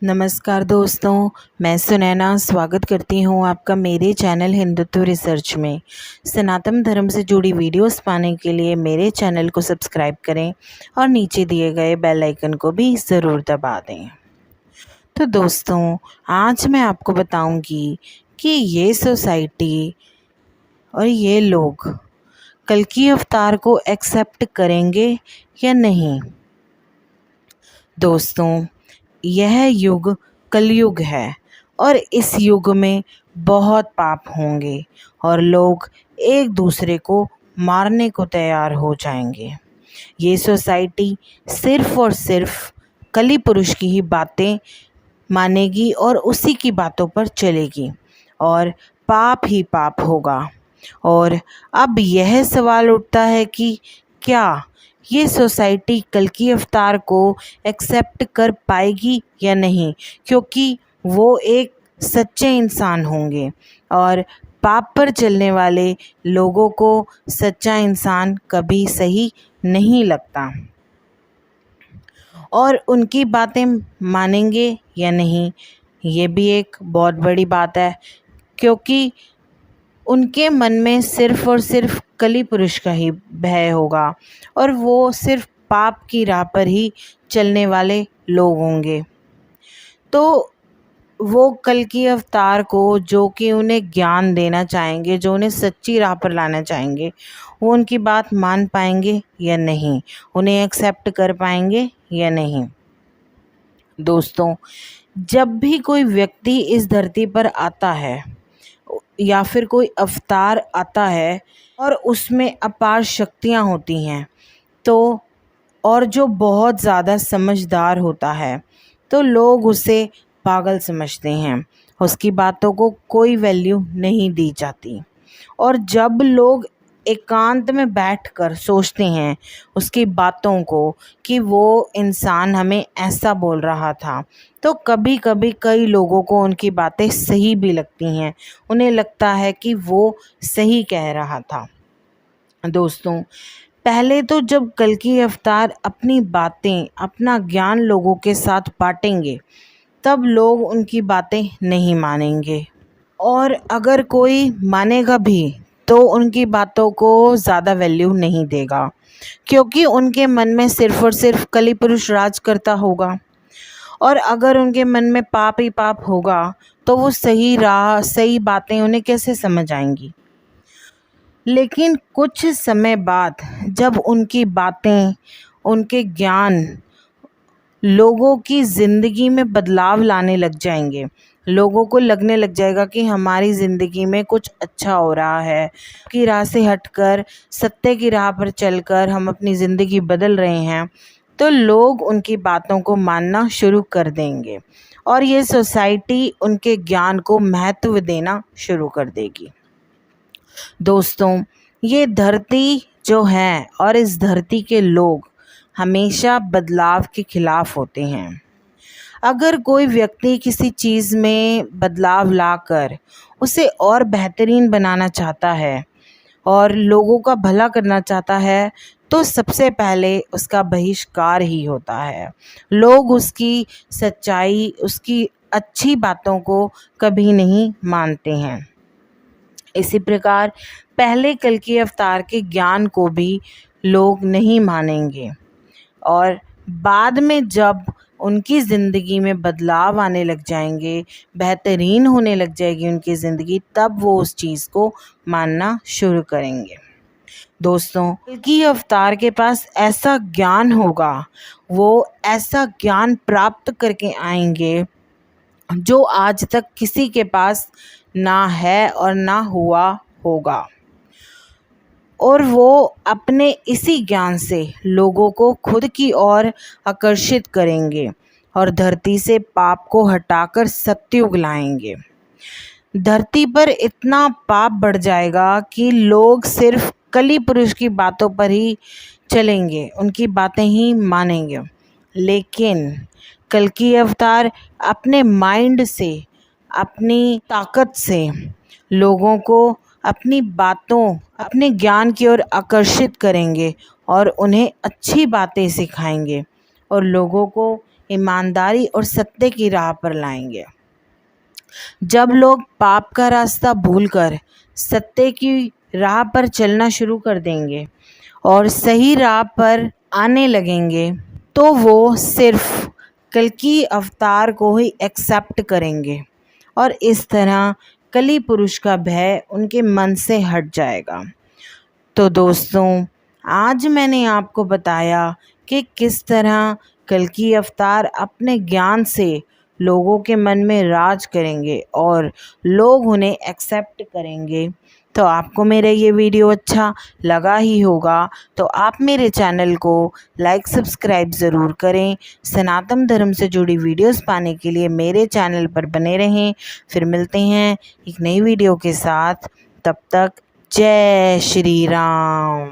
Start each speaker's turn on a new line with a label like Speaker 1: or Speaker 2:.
Speaker 1: नमस्कार दोस्तों, मैं सुनैना स्वागत करती हूँ आपका मेरे चैनल हिंदुत्व रिसर्च में। सनातन धर्म से जुड़ी वीडियोस पाने के लिए मेरे चैनल को सब्सक्राइब करें और नीचे दिए गए बेल आइकन को भी ज़रूर दबा दें। तो दोस्तों, आज मैं आपको बताऊंगी कि ये सोसाइटी और ये लोग कल्कि अवतार को एक्सेप्ट करेंगे या नहीं। दोस्तों, यह युग कलयुग है और इस युग में बहुत पाप होंगे और लोग एक दूसरे को मारने को तैयार हो जाएंगे। ये सोसाइटी सिर्फ और सिर्फ कली पुरुष की ही बातें मानेगी और उसी की बातों पर चलेगी और पाप ही पाप होगा। और अब यह सवाल उठता है कि क्या ये सोसाइटी कल्कि अवतार को एक्सेप्ट कर पाएगी या नहीं, क्योंकि वो एक सच्चे इंसान होंगे और पाप पर चलने वाले लोगों को सच्चा इंसान कभी सही नहीं लगता। और उनकी बातें मानेंगे या नहीं, ये भी एक बहुत बड़ी बात है, क्योंकि उनके मन में सिर्फ और सिर्फ कली पुरुष का ही भय होगा और वो सिर्फ पाप की राह पर ही चलने वाले लोग होंगे। तो वो कल्कि अवतार को, जो कि उन्हें ज्ञान देना चाहेंगे, जो उन्हें सच्ची राह पर लाना चाहेंगे, वो उनकी बात मान पाएंगे या नहीं, उन्हें एक्सेप्ट कर पाएंगे या नहीं। दोस्तों, जब भी कोई व्यक्ति इस धरती पर आता है या फिर कोई अवतार आता है और उसमें अपार शक्तियाँ होती हैं, तो और जो बहुत ज़्यादा समझदार होता है, तो लोग उसे पागल समझते हैं, उसकी बातों को कोई वैल्यू नहीं दी जाती। और जब लोग एकांत में बैठकर सोचते हैं उसकी बातों को कि वो इंसान हमें ऐसा बोल रहा था, तो कभी कभी कई लोगों को उनकी बातें सही भी लगती हैं, उन्हें लगता है कि वो सही कह रहा था। दोस्तों, पहले तो जब कल्कि अवतार अपनी बातें, अपना ज्ञान लोगों के साथ बांटेंगे, तब लोग उनकी बातें नहीं मानेंगे। और अगर कोई मानेगा भी तो उनकी बातों को ज़्यादा वैल्यू नहीं देगा, क्योंकि उनके मन में सिर्फ और सिर्फ कली पुरुष राज करता होगा। और अगर उनके मन में पाप ही पाप होगा तो वो सही राह, सही बातें उन्हें कैसे समझ आएंगी। लेकिन कुछ समय बाद जब उनकी बातें, उनके ज्ञान लोगों की ज़िंदगी में बदलाव लाने लग जाएंगे, लोगों को लगने लग जाएगा कि हमारी ज़िंदगी में कुछ अच्छा हो रहा है, की राह से हटकर सत्य की राह पर चलकर हम अपनी ज़िंदगी बदल रहे हैं, तो लोग उनकी बातों को मानना शुरू कर देंगे और ये सोसाइटी उनके ज्ञान को महत्व देना शुरू कर देगी। दोस्तों, ये धरती जो है और इस धरती के लोग हमेशा बदलाव के खिलाफ होते हैं। अगर कोई व्यक्ति किसी चीज़ में बदलाव लाकर उसे और बेहतरीन बनाना चाहता है और लोगों का भला करना चाहता है, तो सबसे पहले उसका बहिष्कार ही होता है। लोग उसकी सच्चाई, उसकी अच्छी बातों को कभी नहीं मानते हैं। इसी प्रकार पहले कल्कि अवतार के ज्ञान को भी लोग नहीं मानेंगे और बाद में जब उनकी ज़िंदगी में बदलाव आने लग जाएंगे, बेहतरीन होने लग जाएगी उनकी ज़िंदगी, तब वो उस चीज़ को मानना शुरू करेंगे। दोस्तों, कल्कि अवतार के पास ऐसा ज्ञान होगा, वो ऐसा ज्ञान प्राप्त करके आएंगे जो आज तक किसी के पास ना है और ना हुआ होगा। और वो अपने इसी ज्ञान से लोगों को खुद की ओर आकर्षित करेंगे और धरती से पाप को हटाकर सत्युग लाएंगे। धरती पर इतना पाप बढ़ जाएगा कि लोग सिर्फ कली पुरुष की बातों पर ही चलेंगे, उनकी बातें ही मानेंगे। लेकिन कल्कि अवतार अपने माइंड से, अपनी ताकत से लोगों को अपनी बातों, अपने ज्ञान की ओर आकर्षित करेंगे और उन्हें अच्छी बातें सिखाएंगे और लोगों को ईमानदारी और सत्य की राह पर लाएंगे। जब लोग पाप का रास्ता भूलकर सत्य की राह पर चलना शुरू कर देंगे और सही राह पर आने लगेंगे, तो वो सिर्फ कल्कि अवतार को ही एक्सेप्ट करेंगे और इस तरह कली पुरुष का भय उनके मन से हट जाएगा। तो दोस्तों, आज मैंने आपको बताया कि किस तरह कल्कि अवतार अपने ज्ञान से लोगों के मन में राज करेंगे और लोग उन्हें एक्सेप्ट करेंगे। तो आपको मेरा ये वीडियो अच्छा लगा ही होगा, तो आप मेरे चैनल को लाइक सब्सक्राइब ज़रूर करें। सनातन धर्म से जुड़ी वीडियोस पाने के लिए मेरे चैनल पर बने रहें। फिर मिलते हैं एक नई वीडियो के साथ। तब तक जय श्री राम।